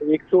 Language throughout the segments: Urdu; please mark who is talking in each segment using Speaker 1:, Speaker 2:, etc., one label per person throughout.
Speaker 1: 100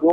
Speaker 2: 2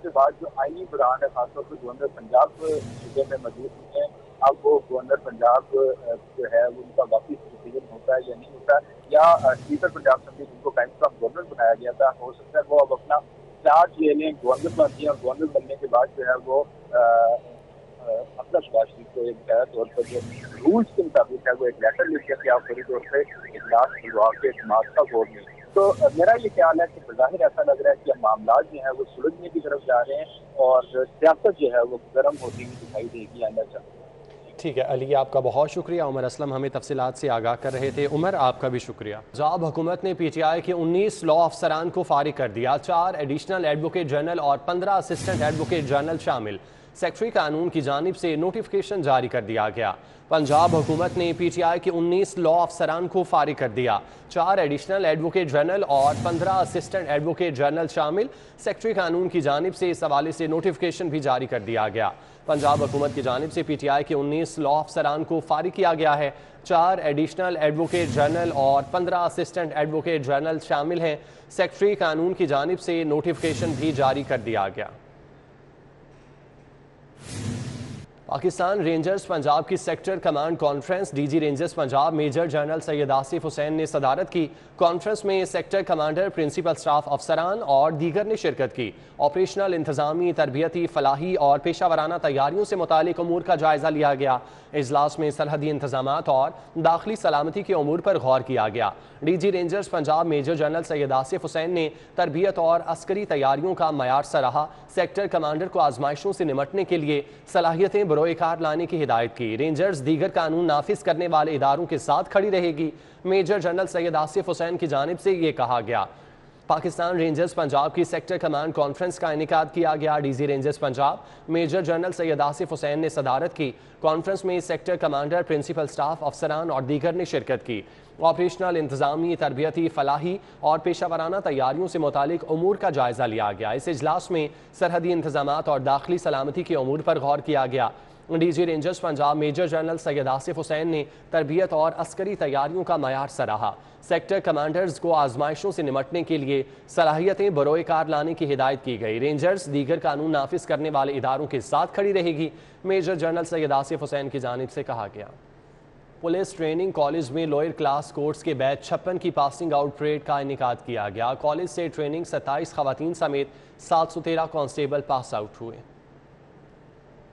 Speaker 2: اس کے بعد جو آئینی بران ہے خاص طور پر گورنر پنجاب صوبے میں موجود ہوئے ہیں، اب وہ گورنر پنجاب جو ہے ان کا واپس ڈسیزن ہوتا ہے یا نہیں ہوتا، یا اسپیکر پنجاب اسمبلی جن کو ٹائمز آف گورنر بنایا گیا تھا، ہو سکتا ہے وہ اب اپنا چارج لے لیں، گورنر بن دیں، اور گورنر بننے کے بعد جو ہے وہ اپنا شہباز شریف کو ایک بقایا طور پر جو رولس کے مطابق ہے وہ ایک لیٹر لکھ کر کے آپ فوری طور پہ اجلاس بلوا کے اعتماد کا ووٹ لیں۔ تو میرا یہ خیال ہے کہ بظاہر ایسا لگ رہا ہے کہ معاملات جو ہیں وہ سلجھنے کی طرف جا رہے ہیں اور سیاست جو ہے وہ گرم ہوتی ہوئی دکھائی دے گی آئندہ چل۔
Speaker 3: ٹھیک ہے علی، آپ کا بہت شکریہ۔ عمر اسلم ہمیں تفصیلات سے آگاہ کر رہے تھے۔ عمر آپ کا بھی شکریہ۔ پنجاب حکومت نے پی ٹی آئی کے 19 لاء افسران کو فارغ کر دیا، 4 ایڈیشنل ایڈوکیٹ جنرل اور 15 اسسٹنٹ ایڈوکیٹ جنرل شامل۔ سیکرٹری قانون کی جانب سے نوٹیفیکیشن جاری کر دیا گیا۔ پنجاب حکومت نے پی ٹی آئی کے 19 لاء افسران کو فارغ کر دیا، 4 ایڈیشنل ایڈوکیٹ جنرل اور 15 اسسٹنٹ ایڈوکیٹ جنرل شامل۔ سیکرٹری قانون کی جانب سے اس حوالے سے نوٹیفیکیشن بھی جاری کر دیا گیا۔ پنجاب حکومت کی جانب سے پی ٹی آئی کے 19 لاء افسران کو فارغ کیا گیا ہے، 4 ایڈیشنل ایڈوکیٹ جنرل اور 15 اسسٹنٹ ایڈوکیٹ جنرل شامل ہیں۔ سیکرٹری قانون کی جانب سے نوٹیفیکیشن بھی جاری کر دیا گیا۔ پاکستان رینجرز پنجاب کی sector command conference, D G rangers Punjab major general Syed Asif Hussain نے صدارت کی۔ کانفرنس میں سیکٹر کمانڈر، پرنسپل سٹاف افسران اور دیگر نے شرکت کی۔ آپریشنل، انتظامی، تربیتی، فلاحی اور پیشہ ورانہ تیاریوں سے متعلق امور کا جائزہ لیا گیا۔ اجلاس میں سرحدی انتظامات اور داخلی سلامتی کے امور پر غور کیا گیا۔ D G rangers Punjab major general Syed Asif Hussain نے تربیت اور عسکری تیاریوں کا معیار سراہا۔ سیکٹر کمانڈر کو آزمائشوں سے نمٹنے کے لیے صلاحیتیں بروئے کار لانے کی ہدایت کی۔ رینجرز دیگر قانون نافذ کرنے والے اداروں کے ساتھ کھڑی رہے گی۔ میجر جنرل سید آصف حسین کی جانب سے یہ کہا گیا۔ پاکستان رینجرز پنجاب کی سیکٹر کمانڈ کانفرنس کا انعقاد کیا گیا۔ D G rangers Punjab major general Syed Asif Hussain نے صدارت کی۔ کانفرنس میں سیکٹر کمانڈر، پرنسپل سٹاف افسران اور دیگر نے شرکت کی۔ آپریشنل، انتظامی، تربیتی، فلاحی اور پیشہ ورانہ تیاریوں سے متعلق امور کا جائزہ لیا گیا۔ اس اجلاس میں سرحدی انتظامات اور داخلی سلامتی کے امور پر غور کیا گیا۔ D G rangers Punjab major general Syed Asif Hussain نے تربیت اور عسکری تیاریوں کا معیار سراہا۔ سیکٹر کمانڈرز کو آزمائشوں سے نمٹنے کے لیے صلاحیتیں بروئے کار لانے کی ہدایت کی گئی۔ رینجرز دیگر قانون نافذ کرنے والے اداروں کے ساتھ کھڑی رہے گی، میجر جنرل سید آصف حسین کی جانب سے کہا گیا۔ پولیس ٹریننگ کالج میں لوئر کلاس کورس کے بیچ 56 کی پاسنگ آؤٹ پریڈ کا انعقاد کیا گیا۔ کالج سے ٹریننگ 27 خواتین سمیت 713 کانسٹیبل پاس آؤٹ ہوئے۔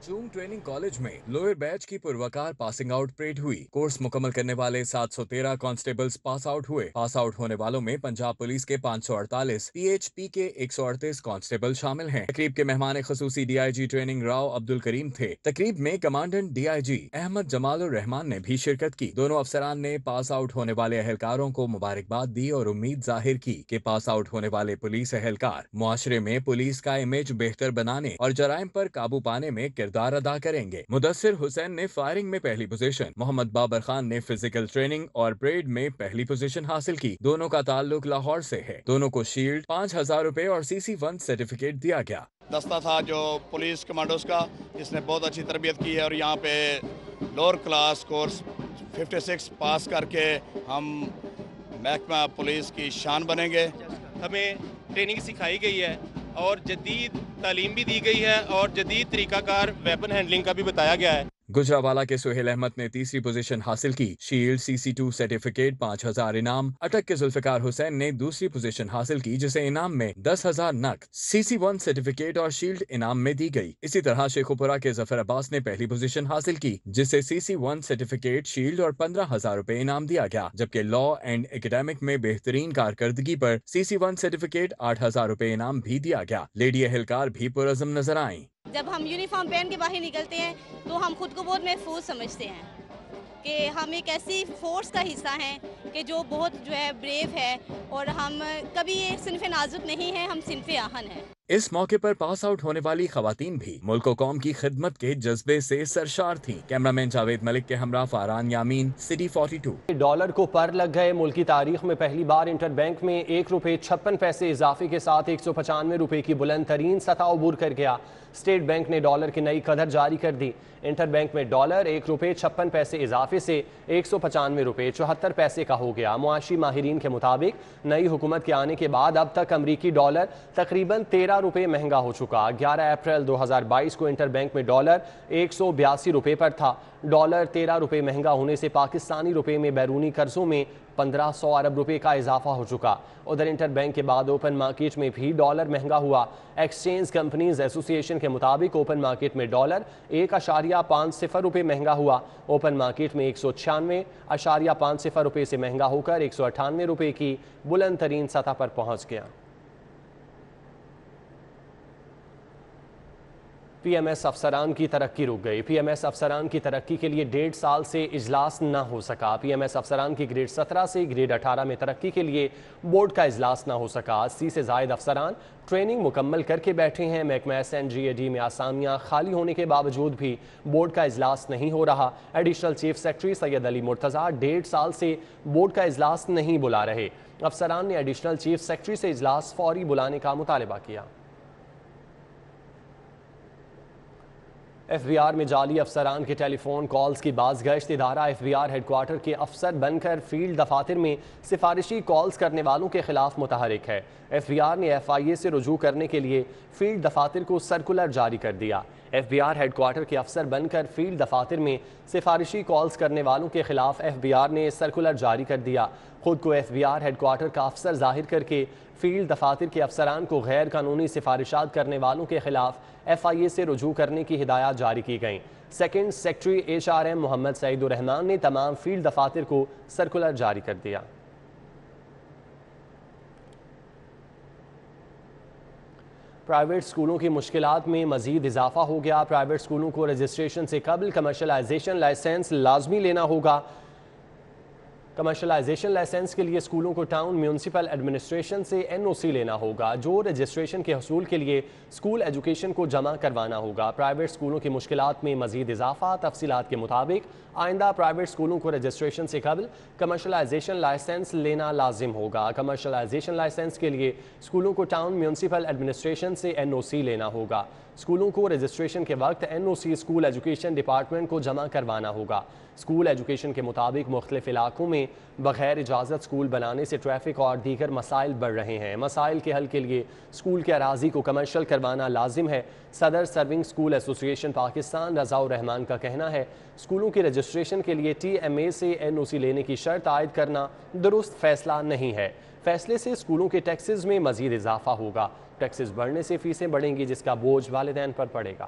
Speaker 4: چونگ ٹریننگ کالج میں لوئر بیچ کی پروکار پاسنگ آؤٹ پریڈ ہوئی۔ کورس مکمل کرنے والے 713 کانسٹیبلز پاس آؤٹ ہوئے۔ پاس آؤٹ ہونے والوں میں پنجاب پولیس کے 548، پی ایچ پی کے 138 کانسٹیبل شامل ہیں۔ تقریب کے مہمان خصوصی D I G training Rao Abdul Karim تھے۔ تقریب میں commandant D I G Ahmed Jamal ur-Rahman نے بھی شرکت کی۔ دونوں افسران نے پاس آؤٹ ہونے والے اہلکاروں کو مبارکباد دی اور امید ظاہر کی کہ پاس آؤٹ ہونے والے پولیس اہلکار معاشرے میں پولیس کا امیج بہتر بنانے اور جرائم پر قابو پانے میں کردار ادا کریں گے۔ مدثر حسین نے فائرنگ میں پہلی پوزیشن، محمد بابر خان نے فزیکل ٹریننگ اور پریڈ میں پہلی پوزیشن حاصل کی۔ دونوں کا تعلق لاہور سے ہے۔ دونوں کو شیلڈ، 5000 روپے اور CC1 سرٹیفکیٹ دیا گیا۔
Speaker 5: دستہ تھا جو پولیس کمانڈوز کا، جس نے بہت اچھی تربیت کی ہے اور یہاں پہ لوور کلاس کورس 56 پاس کر کے ہم محکمہ پولیس کی شان بنیں گے۔
Speaker 6: ہمیں ٹریننگ سکھائی گئی ہے اور جدید تعلیم بھی دی گئی ہے اور جدید طریقہ کار ویپن ہینڈلنگ کا بھی بتایا گیا ہے۔
Speaker 4: گجرانوالہ کے سہیل احمد نے تیسری پوزیشن حاصل کی، شیلڈ، CC2 سرٹیفکیٹ، 5000 انعام۔ اٹک کے ذوالفقار حسین نے دوسری پوزیشن حاصل کی، جسے انعام میں 10,000 نقد، CC1 سرٹیفکیٹ اور شیلڈ انعام میں دی گئی۔ اسی طرح شیخوپورہ کے ظفر عباس نے پہلی پوزیشن حاصل کی، جسے CC1 سرٹیفکیٹ، شیلڈ اور 15,000 روپے انعام دیا گیا، جبکہ لا اینڈ ایکیڈیمک میں بہترین کارکردگی پر CC1 سرٹیفکیٹ، 8,000 روپے انعام بھی دیا گیا۔ لیڈی اہلکار بھی پرعزم نظر آئیں۔
Speaker 7: جب ہم یونیفارم پہن کے باہر نکلتے ہیں تو ہم خود کو بہت محفوظ سمجھتے ہیں کہ ہم ایک ایسی فورس کا حصہ ہیں کہ جو بہت بریو ہے، اور ہم کبھی ایک صنف نازک نہیں ہیں، ہم صنف آہن ہیں۔
Speaker 4: اس موقع پر پاس آؤٹ ہونے والی خواتین بھی ملک و قوم کی خدمت کے جذبے سے سرشار تھیں۔ کیمرامین جاوید ملک کے ہمراہ فاران یامین، سٹی 42۔
Speaker 3: ڈالر کو پر لگ گئے۔ ملکی تاریخ میں پہلی بار انٹر بینک میں 1 روپے 56 پیسے اضافے کے ساتھ 195 روپے کی بلند ترین سطح عبور کر گیا۔ اسٹیٹ بینک نے ڈالر کی نئی قدر جاری کر دی۔ انٹر بینک میں ڈالر 1 روپے 56 پیسے اضافے سے 195 روپے 74 پیسے کا ہو گیا۔ معاشی ماہرین کے مطابق نئی حکومت کے آنے کے بعد اب تک امریکی ڈالر تقریباً 13 روپے مہنگا ہو چکا۔ 11 اپریل 2022 کو انٹر بینک میں ڈالر 182 روپے پر تھا۔ ڈالر 13 روپے مہنگا ہونے سے پاکستانی روپے میں بیرونی قرضوں میں 1500 ارب روپے کا اضافہ ہو چکا۔ ادھر انٹر بینک کے بعد اوپن مارکیٹ میں بھی ڈالر مہنگا ہوا۔ ایکسچینج کمپنیز ایسوسی ایشن کے مطابق اوپن مارکیٹ میں ڈالر 1.50 روپے مہنگا ہوا۔ اوپن مارکیٹ میں 196.50 روپے سے مہنگا ہو کر 198 روپے کی بلند ترین سطح پر پہنچ گیا۔ پی ایم ایس افسران کی ترقی رک گئی۔ پی ایم ایس افسران کی ترقی کے لیے 1.5 سال سے اجلاس نہ ہو سکا۔ پی ایم ایس افسران کی گریڈ 17 سے گریڈ 18 میں ترقی کے لیے بورڈ کا اجلاس نہ ہو سکا۔ 80 سے زائد افسران ٹریننگ مکمل کر کے بیٹھے ہیں۔ محکمہ SNGAD میں آسامیاں خالی ہونے کے باوجود بھی بورڈ کا اجلاس نہیں ہو رہا۔ ایڈیشنل چیف سیکرٹری سید علی مرتضیٰ 1.5 سال سے بورڈ کا اجلاس نہیں بلا رہے۔ افسران نے ایڈیشنل چیف سیکرٹری سے اجلاس فوری بلانے کا مطالبہ کیا۔ ایف بی آر میں جعلی افسران کے ٹیلی فون کالز کی باز گشت۔ ادارہ F B R headquarter کے افسر بن کر فیلڈ دفاتر میں سفارشی کالز کرنے والوں کے خلاف متحرک ہے۔ ایف بی آر نے FIA سے رجوع کرنے کے لیے فیلڈ دفاتر کو سرکولر جاری کر دیا۔ F B R headquarter کے افسر بن کر فیلڈ دفاتر میں سفارشی کالز کرنے والوں کے خلاف ایف بی آر نے سرکولر جاری کر دیا۔ خود کو F B R headquarter کا افسر ظاہر کر کے فیلڈ دفاتر کے افسران کو غیر قانونی سفارشات کرنے والوں کے خلاف FIA سے رجوع کرنے کی ہدایات جاری کی گئیں۔ سیکنڈ سیکرٹری HRM محمد سعید الرحمان نے تمام فیلڈ دفاتر کو سرکولر جاری کر دیا۔ پرائیویٹ اسکولوں کی مشکلات میں مزید اضافہ ہو گیا۔ پرائیویٹ اسکولوں کو رجسٹریشن سے قبل کمرشلائزیشن لائسنس لازمی لینا ہوگا۔ کمرشلائزیشن لائسنس کے لیے اسکولوں کو ٹاؤن میونسپل ایڈمنسٹریشن سے NOC لینا ہوگا، جو رجسٹریشن کے حصول کے لیے اسکول ایجوکیشن کو جمع کروانا ہوگا۔ پرائیویٹ اسکولوں کی مشکلات میں مزید اضافہ۔ تفصیلات کے مطابق آئندہ پرائیویٹ اسکولوں کو رجسٹریشن سے قبل کمرشلائزیشن لائسنس لینا لازم ہوگا۔ کمرشلائزیشن لائسنس کے لیے اسکولوں کو ٹاؤن میونسپل ایڈمنسٹریشن سے NOC لینا ہوگا۔ اسکولوں کو رجسٹریشن کے وقت NOC اسکول ایجوکیشن ڈپارٹمنٹ کو جمع کروانا ہوگا۔ اسکول ایجوکیشن کے مطابق مختلف علاقوں میں بغیر اجازت اسکول بنانے سے ٹریفک اور دیگر مسائل بڑھ رہے ہیں۔ مسائل کے حل کے لیے اسکول کے اراضی کو کمرشل کروانا لازم ہے۔ صدر سرونگ اسکول ایسوسی ایشن پاکستان رضا الرحمان کا کہنا ہے اسکولوں کی رجسٹریشن کے لیے TMA سے NOC لینے کی شرط عائد کرنا درست فیصلہ نہیں ہے۔ فیصلے سے اسکولوں کے ٹیکسز میں مزید اضافہ ہوگا۔ ٹیکسز بڑھنے سے فیسیں بڑھیں گی، جس کا بوجھ والدین پر پڑے گا۔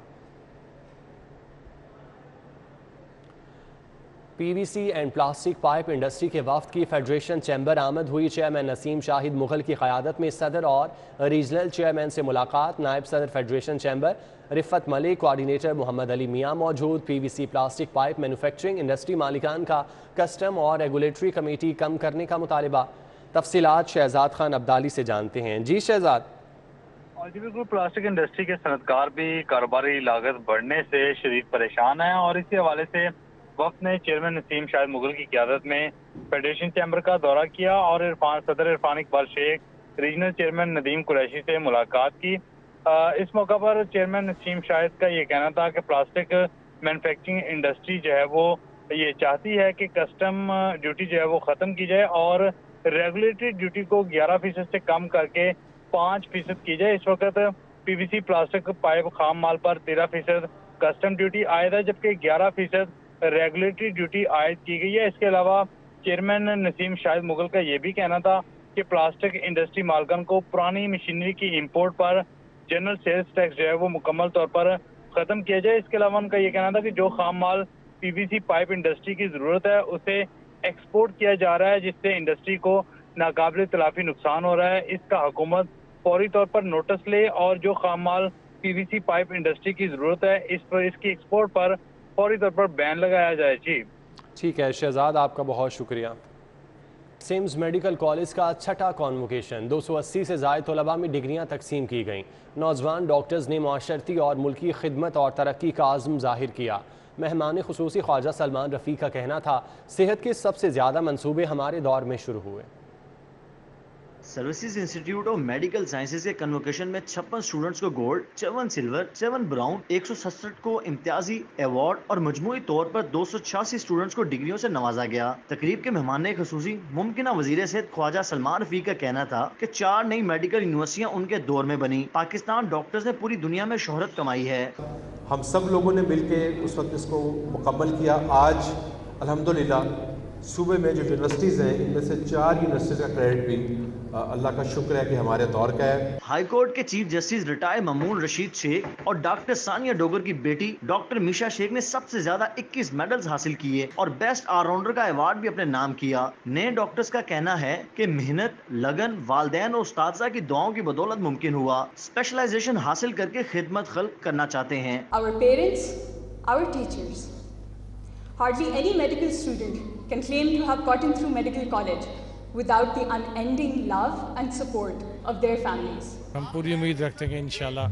Speaker 3: PVC and plastic pipe industry کے وفد کی فیڈریشن چیمبر آمد ہوئی۔ چیئرمین نسیم شاہد مغل کی قیادت میں صدر اور ریجنل چیئرمین سے ملاقات۔ نائب صدر فیڈریشن چیمبر رفت ملک، کوارڈینیٹر محمد علی میاں موجود۔ PVC plastic pipe manufacturing industry مالکان کا کسٹم اور ریگولیٹری کمیٹی کم کرنے کا مطالبہ۔ تفصیلات شہزاد خان عبدالی سے جانتے ہیں۔ جی شہزاد۔
Speaker 8: جی بالکل، پلاسٹک انڈسٹری کے صنعتکار بھی کاروباری لاگت بڑھنے سے شدید پریشان ہیں، اور اسی حوالے سے وفد نے چیئرمین نسیم شاہد مغل کی قیادت میں فیڈریشن چیمبر کا دورہ کیا اور صدر عرفان اقبال شیخ، ریجنل چیئرمین ندیم قریشی سے ملاقات کی۔ اس موقع پر چیئرمین نسیم شاہد کا یہ کہنا تھا کہ پلاسٹک مینوفیکچرنگ انڈسٹری جو ہے وہ یہ چاہتی ہے کہ کسٹم ڈیوٹی جو ہے وہ ختم کی جائے اور ریگولیٹری ڈیوٹی کو 11% سے کم کر کے 5% کی جائے۔ اس وقت PVC پلاسٹک پائپ خام مال پر 13% کسٹم ڈیوٹی عائد ہے، جبکہ 11% ریگولیٹری ڈیوٹی عائد کی گئی ہے۔ اس کے علاوہ چیئرمین نسیم شاہد مغل کا یہ بھی کہنا تھا کہ پلاسٹک انڈسٹری مالکان کو پرانی مشینری کی امپورٹ پر جنرل سیلز ٹیکس جو ہے وہ مکمل طور پر ختم کیا جائے۔ اس کے علاوہ ان کا یہ کہنا تھا کہ جو خام مال PVC پائپ انڈسٹری کی ضرورت ہے اسے ایکسپورٹ کیا جا رہا ہے، جس سے انڈسٹری کو ناقابل تلافی نقصان ہو رہا ہے۔ اس کا حکومت فوری طور پر نوٹس لے اور جو خام مال PVC پائپ انڈسٹری کی ضرورت ہے اس کی ایکسپورٹ پر فوری طور پر بین لگایا جائے۔ جی
Speaker 3: ٹھیک ہے شہزاد، آپ کا بہت شکریہ۔ سمز میڈیکل کالج کا چھٹا کانوکیشن، 280 سے زائد طلباء میں ڈگریاں تقسیم کی گئیں۔ نوجوان ڈاکٹرز نے معاشرتی اور ملکی خدمت اور ترقی کا عزم ظاہر کیا۔ مہمان خصوصی خواجہ سلمان رفیع کا کہنا تھا صحت کے سب سے زیادہ منصوبے ہمارے دور میں شروع ہوئے۔
Speaker 9: Services institute of medical sciences کے کنوکیشن میں 56 اسٹوڈنٹس کو گولڈ، 7 سلور، 7 براؤن، 167 کو امتیازی ایوارڈ اور مجموعی طور پر 286 اسٹوڈنٹس کو ڈگریوں سے نوازا گیا۔ تقریب کے مہمان خصوصی ممکنہ وزیر صحت خواجہ سلمان رفیق کا کہنا تھا کہ 4 نئی میڈیکل یونیورسٹیاں ان کے دور میں بنی۔ پاکستان ڈاکٹرز نے پوری دنیا میں شہرت کمائی ہے۔
Speaker 10: ہم سب لوگوں نے مل کے اس وقت اس کو مکمل کیا۔ آج الحمدللہ صوبے میں جو یونیورسٹیز ہیں ان میں سے 4 یونیورسٹیز کا کریڈٹ بھی اللہ کا شکر ہے کہ ہمارے دور کا ہے۔
Speaker 9: ہائی کورٹ کے چیف جسٹس ریٹائر مامون رشید شیخ اور ڈاکٹر ثانیہ ڈوگر کی بیٹی ڈاکٹر میشا شیخ نے سب سے زیادہ 21 میڈلز حاصل کیے اور بیسٹ آل راؤنڈر کا ایوارڈ بھی اپنے نام کیا۔ نئے ڈاکٹرز کا کہنا ہے کہ محنت، لگن، والدین اور اساتذہ کی دعاؤں کی بدولت ممکن ہوا۔ اسپیشلائزیشن حاصل کر کے خدمت خلق کرنا چاہتے ہیں۔
Speaker 11: Our parents, our teachers. Hardly any medical student can claim to have gotten through medical college without the unending love and support of their families.
Speaker 12: ہم پوری امید رکھتے ہیں کہ انشاءاللہ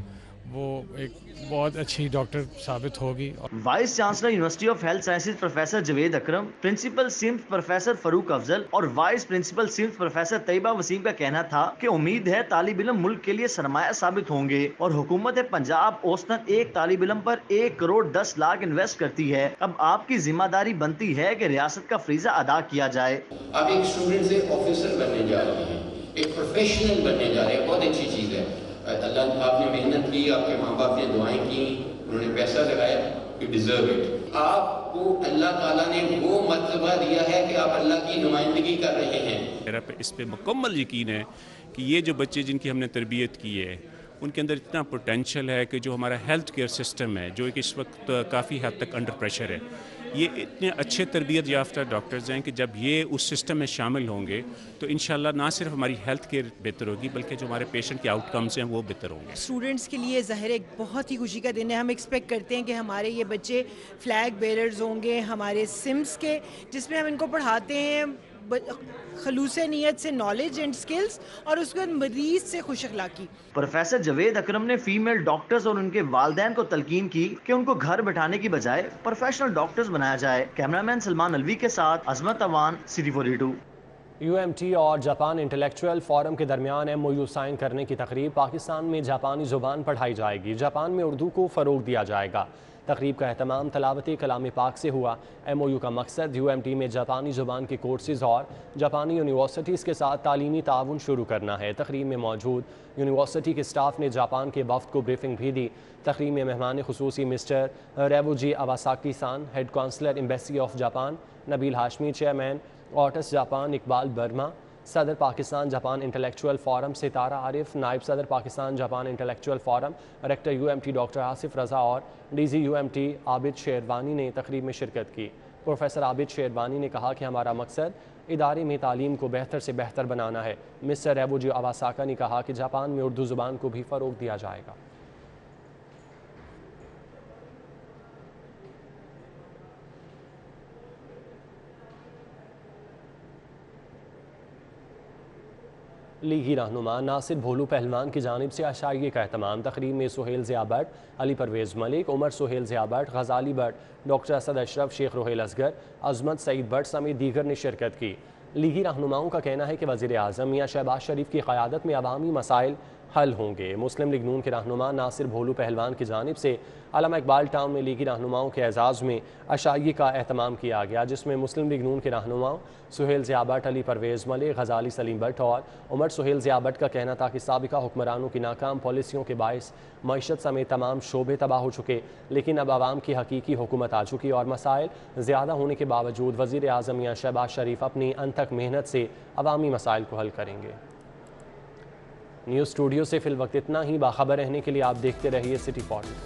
Speaker 12: وہ ایک بہت اچھی ڈاکٹر ثابت ہوگی۔
Speaker 9: Vice chancellor university of health sciences professor Javed Akram, principal سمت پروفیسر فاروق افضل اور وائس پرنسپل سمت پروفیسر طیبہ وسیم کا کہنا تھا کہ امید ہے طالب علم ملک کے لیے سرمایہ ثابت ہوں گے اور حکومت پنجاب اوسطاً ایک طالب علم پر 1 کروڑ 10 لاکھ انویسٹ کرتی ہے۔ اب آپ کی ذمہ داری بنتی ہے کہ ریاست کا فریضہ ادا کیا جائے۔
Speaker 13: آپ ایک اسٹوڈنٹ سے آفیسر بننے جا رہے ہیں، ایک پروفیشنل بننے جا رہے ہیں، بہت اچھی چیز ہے۔ اللہ، آپ نے محنت کی، آپ کے ماں باپ نے دعائیں کی، انہوں نے پیسہ لگایا، یو ڈیزرو اٹ۔ آپ کو اللہ تعالیٰ نے وہ مرتبہ دیا ہے کہ آپ اللہ کی نمائندگی کر رہے ہیں۔
Speaker 14: میرا اس پہ مکمل یقین ہے کہ یہ جو بچے جن کی ہم نے تربیت کی ہے ان کے اندر اتنا پوٹینشیل ہے کہ جو ہمارا ہیلتھ کیئر سسٹم ہے، جو کہ اس وقت کافی حد تک انڈر پریشر ہے، یہ اتنے اچھے تربیت یافتہ ڈاکٹرز ہیں کہ جب یہ اس سسٹم میں شامل ہوں گے تو انشاءاللہ نہ صرف ہماری ہیلتھ کیئر بہتر ہوگی بلکہ جو ہمارے پیشنٹ کے آؤٹ کمز ہیں وہ بہتر ہوں گے۔
Speaker 15: اسٹوڈنٹس کے لیے ظاہر ایک بہت ہی خوشی کا دن ہے۔ ہم ایکسپیکٹ کرتے ہیں کہ ہمارے یہ بچے فلیگ بیررز ہوں گے ہمارے سمس کے، جس میں ہم ان کو پڑھاتے ہیں خلوص نیت سے نالج اینڈ سکلز اور اس کے بعد مریض سے خوش اخلاقی۔
Speaker 9: پروفیسر جوید اکرم نے فیمیل ڈاکٹرز اور ان کے والدین کو تلقین کی کہ ان کو گھر بٹھانے کی بجائے پروفیشنل ڈاکٹرز بنایا جائے۔ کیمرامین سلمان الوی کے ساتھ عظمت اوان، سٹی 42۔
Speaker 3: UMT اور جاپان انٹلیکچوئل فورم کے درمیان MOU سائن کرنے کی تقریب پاکستان میں جاپانی زبان پڑھائی جائے گی۔ جاپان میں اردو کو فروغ دیا جائے گا۔ تقریب کا اہتمام تلاوت کلام پاک سے ہوا۔ MOU کا مقصد UMT میں جاپانی زبان کے کورسز اور جاپانی یونیورسٹیز کے ساتھ تعلیمی تعاون شروع کرنا ہے۔ تقریب میں موجود یونیورسٹی کے سٹاف نے جاپان کے وفد کو بریفنگ بھی دی۔ تقریب میں مہمان خصوصی mister Ryuji Iwasaki san, head counsellor embassy of Japan, Nabeel Hashmi, chairman arts Japan Iqbal Burma, صدر Pakistan Japan intellectual forum Sitara Arif, نائب صدر Pakistan Japan intellectual forum rector UMT doctor Asif Raza اور DG UMT عابد شیروانی نے تقریب میں شرکت کی۔ پروفیسر عابد شیروانی نے کہا کہ ہمارا مقصد ادارے میں تعلیم کو بہتر سے بہتر بنانا ہے۔ مسٹر ریوجی اواساکا نے کہا کہ جاپان میں اردو زبان کو بھی فروغ دیا جائے گا۔ لیگی رہنما ناصر بھولو پہلوان کی جانب سے عشائیے کا اہتمام۔ تقریب میں سہیل ضیاء بٹ، علی پرویز ملک، عمر سہیل ضیاء بٹ، غزالی بٹ، ڈاکٹر اسد اشرف، شیخ روہیل اصغر، عظمت سعید بٹ سمیت دیگر نے شرکت کی۔ لیگی رہنماؤں کا کہنا ہے کہ وزیر اعظم میاں شہباز شریف کی قیادت میں عوامی مسائل حل ہوں گے۔ مسلم لیگ نون کے رہنما ناصر بھولو پہلوان کی جانب سے علامہ اقبال ٹاؤن میں لیگی رہنماؤں کے اعزاز میں عشائیے کا اہتمام کیا گیا، جس میں مسلم لیگ نون کے رہنماؤں سہیل ضیاء بٹ، علی پرویز ملک، غزالی سلیم بٹ اور عمر سہیل ضیاء بٹ کا کہنا تھا کہ سابقہ حکمرانوں کی ناکام پالیسیوں کے باعث معیشت سمیت تمام شعبے تباہ ہو چکے، لیکن اب عوام کی حقیقی حکومت آ چکی اور مسائل زیادہ ہونے کے باوجود وزیر اعظم میاں شہباز شریف اپنی انتھک محنت سے عوامی مسائل کو حل کریں گے۔ نیوز اسٹوڈیو سے فی الوقت اتنا ہی۔ باخبر رہنے کے لیے آپ دیکھتے رہیے سٹی 40۔